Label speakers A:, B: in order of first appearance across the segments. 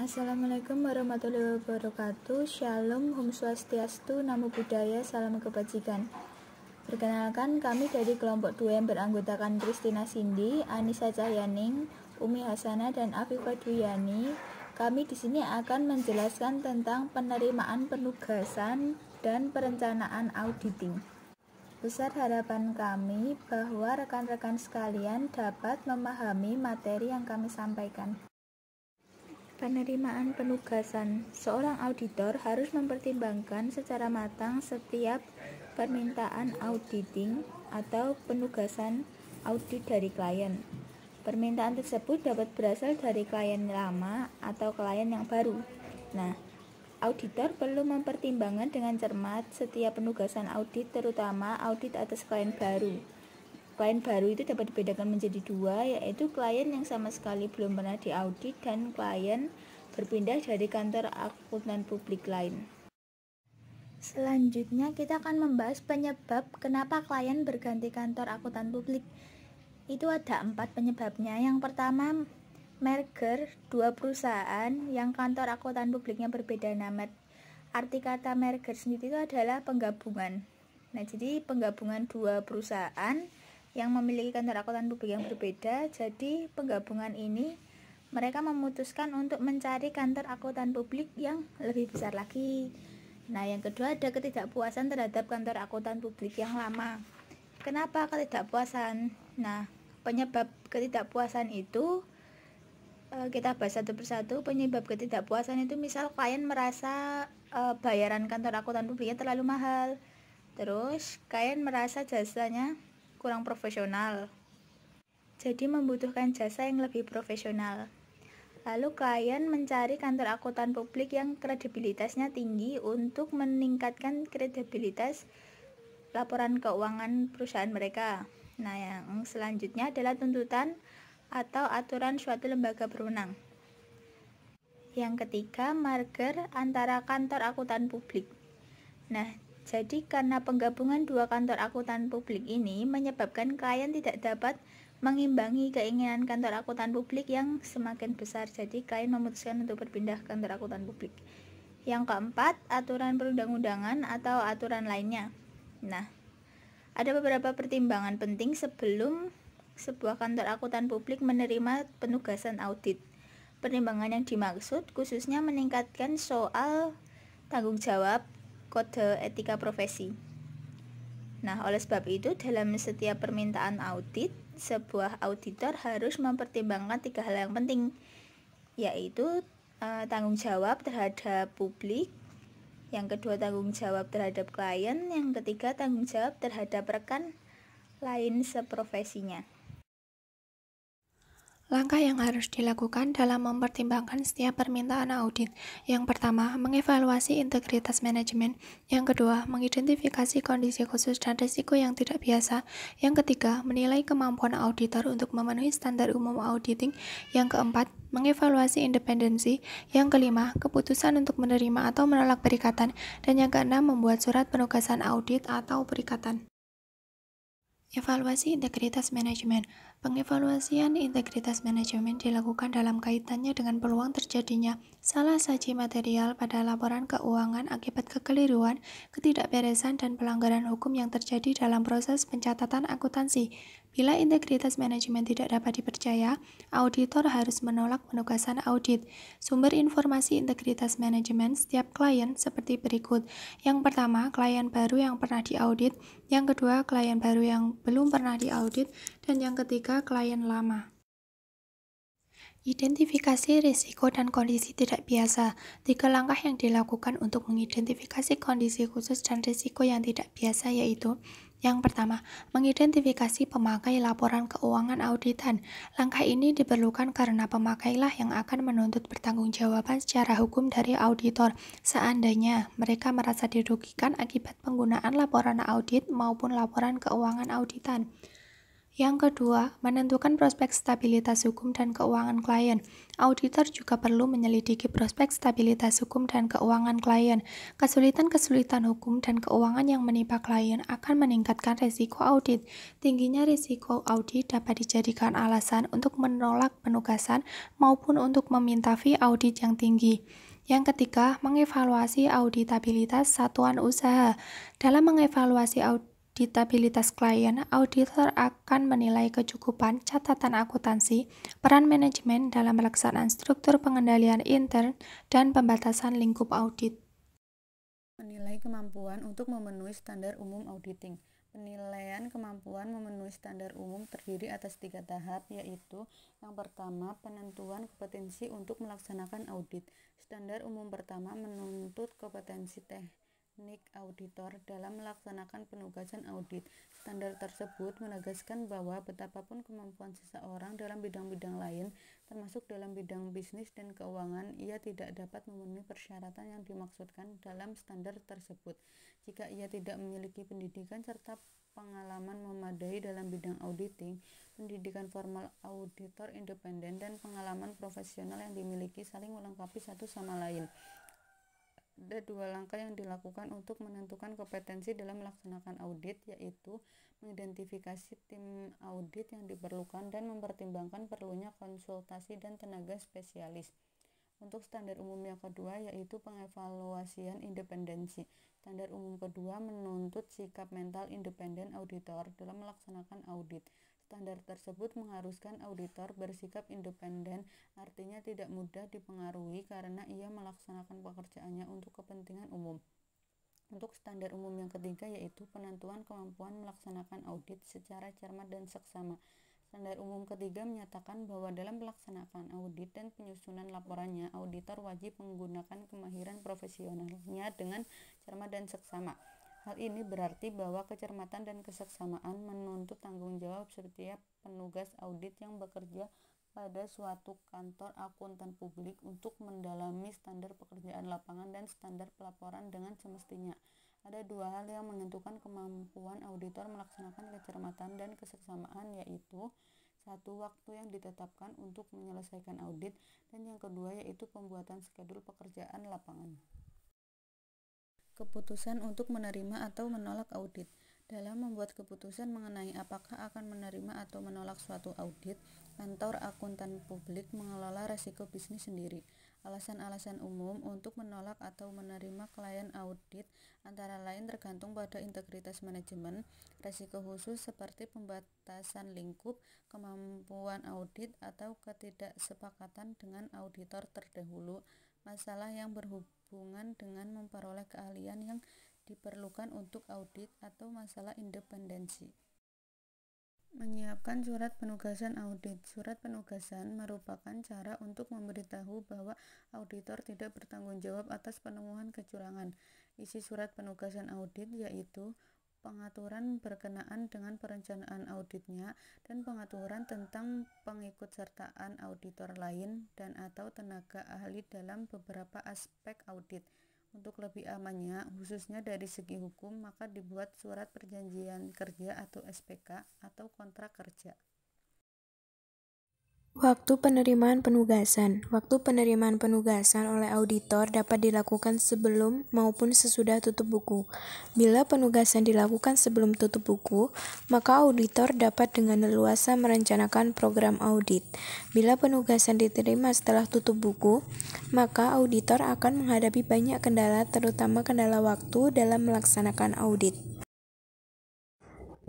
A: Assalamualaikum warahmatullahi wabarakatuh. Shalom, Om Swastiastu, Namo Buddhaya, Salam Kebajikan. Perkenalkan, kami dari kelompok 2 yang beranggotakan Christina Cindy, Anissa Cahyaning, Umi Hasanah, dan Afifah Duyani. Kami di sini akan menjelaskan tentang penerimaan penugasan dan perencanaan auditing. Besar harapan kami bahwa rekan-rekan sekalian dapat memahami materi yang kami sampaikan. Penerimaan penugasan. Seorang auditor harus mempertimbangkan secara matang setiap permintaan auditing atau penugasan audit dari klien. Permintaan tersebut dapat berasal dari klien lama atau klien yang baru. Nah, auditor perlu mempertimbangkan dengan cermat setiap penugasan audit, terutama audit atas klien baru. Klien baru itu dapat dibedakan menjadi dua, yaitu klien yang sama sekali belum pernah diaudit dan klien berpindah dari kantor akuntan publik lain. Selanjutnya kita akan membahas penyebab kenapa klien berganti kantor akuntan publik. Itu ada 4 penyebabnya. Yang pertama, merger dua perusahaan yang kantor akuntan publiknya berbeda nama. Arti kata merger sendiri itu adalah penggabungan. Nah, jadi penggabungan dua perusahaan yang memiliki kantor akuntan publik yang berbeda. Jadi penggabungan ini mereka memutuskan untuk mencari kantor akuntan publik yang lebih besar lagi. Nah, yang kedua ada ketidakpuasan terhadap kantor akuntan publik yang lama. Kenapa ketidakpuasan? Nah, penyebab ketidakpuasan itu kita bahas satu persatu. Penyebab ketidakpuasan itu misal klien merasa bayaran kantor akuntan publiknya terlalu mahal. Terus klien merasa jasanya kurang profesional, jadi membutuhkan jasa yang lebih profesional. Lalu klien mencari kantor akuntan publik yang kredibilitasnya tinggi untuk meningkatkan kredibilitas laporan keuangan perusahaan mereka. Nah, yang selanjutnya adalah tuntutan atau aturan suatu lembaga berwenang. Yang ketiga, merger antara kantor akuntan publik. Nah, jadi karena penggabungan dua kantor akuntan publik ini menyebabkan klien tidak dapat mengimbangi keinginan kantor akuntan publik yang semakin besar. Jadi klien memutuskan untuk berpindah kantor akuntan publik. Yang keempat, aturan perundang-undangan atau aturan lainnya. Nah, ada beberapa pertimbangan penting sebelum sebuah kantor akuntan publik menerima penugasan audit. Pertimbangan yang dimaksud khususnya meningkatkan soal tanggung jawab kode etika profesi. Nah, oleh sebab itu dalam setiap permintaan audit, sebuah auditor harus mempertimbangkan 3 hal yang penting, yaitu tanggung jawab terhadap publik, yang kedua tanggung jawab terhadap klien, yang ketiga tanggung jawab terhadap rekan lain seprofesinya.
B: Langkah yang harus dilakukan dalam mempertimbangkan setiap permintaan audit. Yang pertama, mengevaluasi integritas manajemen. Yang kedua, mengidentifikasi kondisi khusus dan risiko yang tidak biasa. Yang ketiga, menilai kemampuan auditor untuk memenuhi standar umum auditing. Yang keempat, mengevaluasi independensi. Yang kelima, keputusan untuk menerima atau menolak perikatan. Dan yang keenam, membuat surat penugasan audit atau perikatan. Evaluasi integritas manajemen. Pengevaluasian integritas manajemen dilakukan dalam kaitannya dengan peluang terjadinya salah saji material pada laporan keuangan akibat kekeliruan, ketidakberesan, dan pelanggaran hukum yang terjadi dalam proses pencatatan akuntansi. Bila integritas manajemen tidak dapat dipercaya, auditor harus menolak penugasan audit. Sumber informasi integritas manajemen setiap klien seperti berikut. Yang pertama, klien baru yang pernah diaudit. Yang kedua, klien baru yang belum pernah diaudit. Dan yang ketiga, klien lama. Identifikasi risiko dan kondisi tidak biasa. 3 langkah yang dilakukan untuk mengidentifikasi kondisi khusus dan risiko yang tidak biasa yaitu: yang pertama, mengidentifikasi pemakai laporan keuangan auditan. Langkah ini diperlukan karena pemakailah yang akan menuntut pertanggungjawaban secara hukum dari auditor seandainya mereka merasa dirugikan akibat penggunaan laporan audit maupun laporan keuangan auditan. Yang kedua, menentukan prospek stabilitas hukum dan keuangan klien. Auditor juga perlu menyelidiki prospek stabilitas hukum dan keuangan klien. Kesulitan-kesulitan hukum dan keuangan yang menimpa klien akan meningkatkan risiko audit. Tingginya risiko audit dapat dijadikan alasan untuk menolak penugasan maupun untuk meminta fee audit yang tinggi. Yang ketiga, mengevaluasi auditabilitas satuan usaha. Dalam mengevaluasi auditabilitas klien, auditor akan menilai kecukupan catatan akuntansi, peran manajemen dalam pelaksanaan struktur pengendalian intern, dan pembatasan lingkup audit.
C: Menilai kemampuan untuk memenuhi standar umum auditing. Penilaian kemampuan memenuhi standar umum terdiri atas 3 tahap, yaitu yang pertama, penentuan kompetensi untuk melaksanakan audit. Standar umum pertama menuntut kompetensi teknik auditor dalam melaksanakan penugasan audit. Standar tersebut menegaskan bahwa betapapun kemampuan seseorang dalam bidang-bidang lain, termasuk dalam bidang bisnis dan keuangan, ia tidak dapat memenuhi persyaratan yang dimaksudkan dalam standar tersebut jika ia tidak memiliki pendidikan serta pengalaman memadai dalam bidang auditing, pendidikan formal auditor independen, dan pengalaman profesional yang dimiliki saling melengkapi satu sama lain. Ada 2 langkah yang dilakukan untuk menentukan kompetensi dalam melaksanakan audit, yaitu mengidentifikasi tim audit yang diperlukan dan mempertimbangkan perlunya konsultasi dan tenaga spesialis. Untuk standar umum yang kedua, yaitu pengevaluasian independensi. Standar umum kedua menuntut sikap mental independen auditor dalam melaksanakan audit. Standar tersebut mengharuskan auditor bersikap independen, artinya tidak mudah dipengaruhi karena ia melaksanakan pekerjaannya untuk kepentingan umum. Untuk standar umum yang ketiga, yaitu penentuan kemampuan melaksanakan audit secara cermat dan seksama. Standar umum ketiga menyatakan bahwa dalam melaksanakan audit dan penyusunan laporannya, auditor wajib menggunakan kemahiran profesionalnya dengan cermat dan seksama. Hal ini berarti bahwa kecermatan dan keseksamaan menuntut tanggung jawab setiap penugas audit yang bekerja pada suatu kantor akuntan publik untuk mendalami standar pekerjaan lapangan dan standar pelaporan dengan semestinya. Ada 2 hal yang menentukan kemampuan auditor melaksanakan kecermatan dan keseksamaan, yaitu 1. Waktu yang ditetapkan untuk menyelesaikan audit, dan yang kedua yaitu pembuatan skedul pekerjaan lapangan. Keputusan untuk menerima atau menolak audit. Dalam membuat keputusan mengenai apakah akan menerima atau menolak suatu audit, kantor akuntan publik mengelola risiko bisnis sendiri. Alasan-alasan umum untuk menolak atau menerima klien audit antara lain tergantung pada integritas manajemen, risiko khusus seperti pembatasan lingkup, kemampuan audit, atau ketidaksepakatan dengan auditor terdahulu, masalah yang berhubungan dengan memperoleh keahlian yang diperlukan untuk audit, atau masalah independensi. Menyiapkan surat penugasan audit. Surat penugasan merupakan cara untuk memberitahu bahwa auditor tidak bertanggung jawab atas penemuan kecurangan. Isi surat penugasan audit yaitu pengaturan berkenaan dengan perencanaan auditnya dan pengaturan tentang pengikutsertaan auditor lain dan atau tenaga ahli dalam beberapa aspek audit. Untuk lebih amannya, khususnya dari segi hukum, maka dibuat surat perjanjian kerja atau SPK atau kontrak kerja.
D: Waktu penerimaan penugasan. Waktu penerimaan penugasan oleh auditor dapat dilakukan sebelum maupun sesudah tutup buku. Bila penugasan dilakukan sebelum tutup buku, maka auditor dapat dengan leluasa merencanakan program audit. Bila penugasan diterima setelah tutup buku, maka auditor akan menghadapi banyak kendala, terutama kendala waktu dalam melaksanakan audit.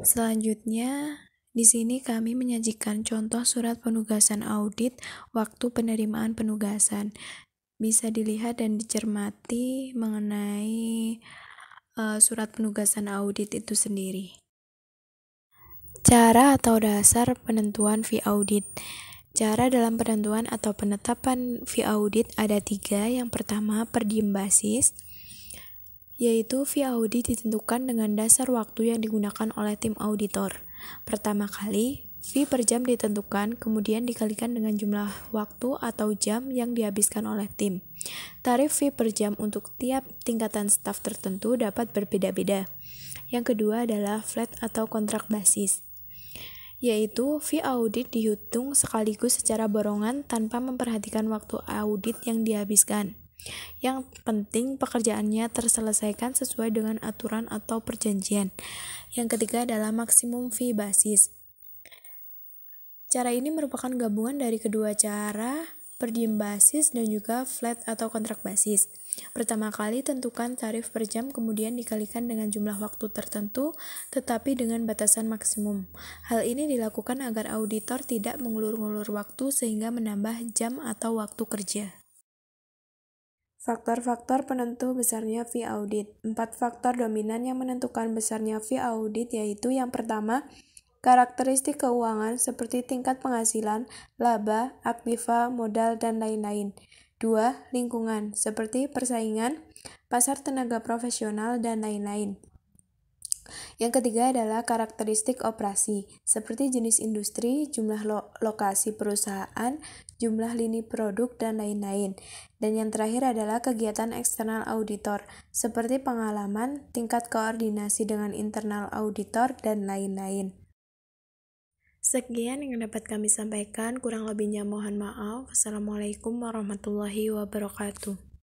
D: Selanjutnya, di sini kami menyajikan contoh surat penugasan audit waktu penerimaan penugasan. Bisa dilihat dan dicermati mengenai surat penugasan audit itu sendiri. Cara atau dasar penentuan fee audit. Cara dalam penentuan atau penetapan fee audit ada 3. Yang pertama, per diem basis, yaitu fee audit ditentukan dengan dasar waktu yang digunakan oleh tim auditor. Pertama kali, fee per jam ditentukan, kemudian dikalikan dengan jumlah waktu atau jam yang dihabiskan oleh tim. Tarif fee per jam untuk tiap tingkatan staf tertentu dapat berbeda-beda. Yang kedua adalah flat atau kontrak basis, yaitu fee audit dihitung sekaligus secara borongan tanpa memperhatikan waktu audit yang dihabiskan. Yang penting pekerjaannya terselesaikan sesuai dengan aturan atau perjanjian. Yang ketiga adalah maksimum fee basis. Cara ini merupakan gabungan dari kedua cara, per diem basis dan juga flat atau kontrak basis. Pertama kali tentukan tarif per jam, kemudian dikalikan dengan jumlah waktu tertentu, tetapi dengan batasan maksimum. Hal ini dilakukan agar auditor tidak mengulur-ngulur waktu sehingga menambah jam atau waktu kerja. Faktor-faktor penentu besarnya fee audit. 4 faktor dominan yang menentukan besarnya fee audit yaitu yang pertama, karakteristik keuangan seperti tingkat penghasilan, laba, aktiva, modal, dan lain-lain. 2. Lingkungan seperti persaingan, pasar tenaga profesional, dan lain-lain. Yang ketiga adalah karakteristik operasi, seperti jenis industri, jumlah lokasi perusahaan, jumlah lini produk, dan lain-lain. Dan yang terakhir adalah kegiatan eksternal auditor, seperti pengalaman, tingkat koordinasi dengan internal auditor, dan lain-lain. Sekian yang dapat kami sampaikan, kurang lebihnya mohon maaf. Wassalamualaikum warahmatullahi wabarakatuh.